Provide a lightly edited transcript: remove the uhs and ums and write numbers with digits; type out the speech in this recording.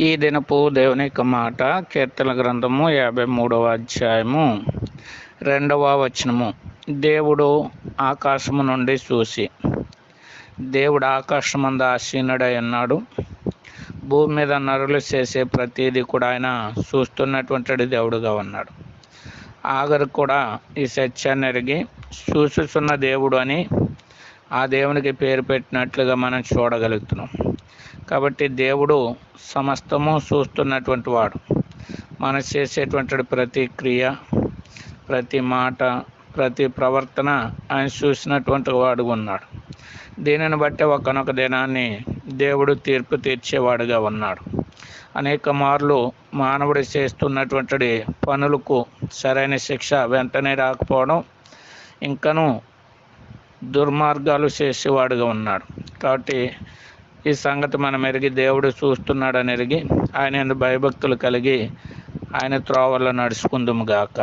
ఈ దినపు దేవుని యొక్క మాట కీర్తన గ్రంథము 53వ అధ్యాయము 2వ వచనము. దేవుడు ఆకాశము నుండి చూసి, దేవుడు ఆకాశమందు ఆసీనుడై ఉన్నాడు. భూమి మీద నరులు చేసే ప్రతిదీ కూడా ఆయన చూస్తున్నటువంటి దేవుడుగా ఉన్నాడు. ఆగరు కూడా ఈ సత్యాన్ని ఎరిగి చూసుచున్న దేవుడు అని ఆ దేవునికి పేరు పెట్టినట్లుగా మనం చూడగలుగుతున్నాం. కాబట్టి దేవుడు సమస్తము చూస్తున్నటువంటి వాడు. మనం చేసేటువంటి ప్రతి క్రియ, ప్రతి మాట, ప్రతి ప్రవర్తన ఆయన చూసినటువంటి వాడు ఉన్నాడు. దీనిని బట్టి ఒకనొక దినాన్ని దేవుడు తీర్పు తీర్చేవాడుగా ఉన్నాడు. అనేక మార్లు మానవుడు చేస్తున్నటువంటి పనులకు సరైన శిక్ష వెంటనే రాకపోవడం, ఇంకనూ దుర్మార్గాలు చేసేవాడుగా ఉన్నాడు. కాబట్టి ఈ సంగతి మనం ఎరిగి దేవుడు చూస్తున్నాడని ఎరిగి ఆయన యందు భయభక్తులు కలిగి ఆయన త్రోవల్లో నడుచుకుందుము గాక.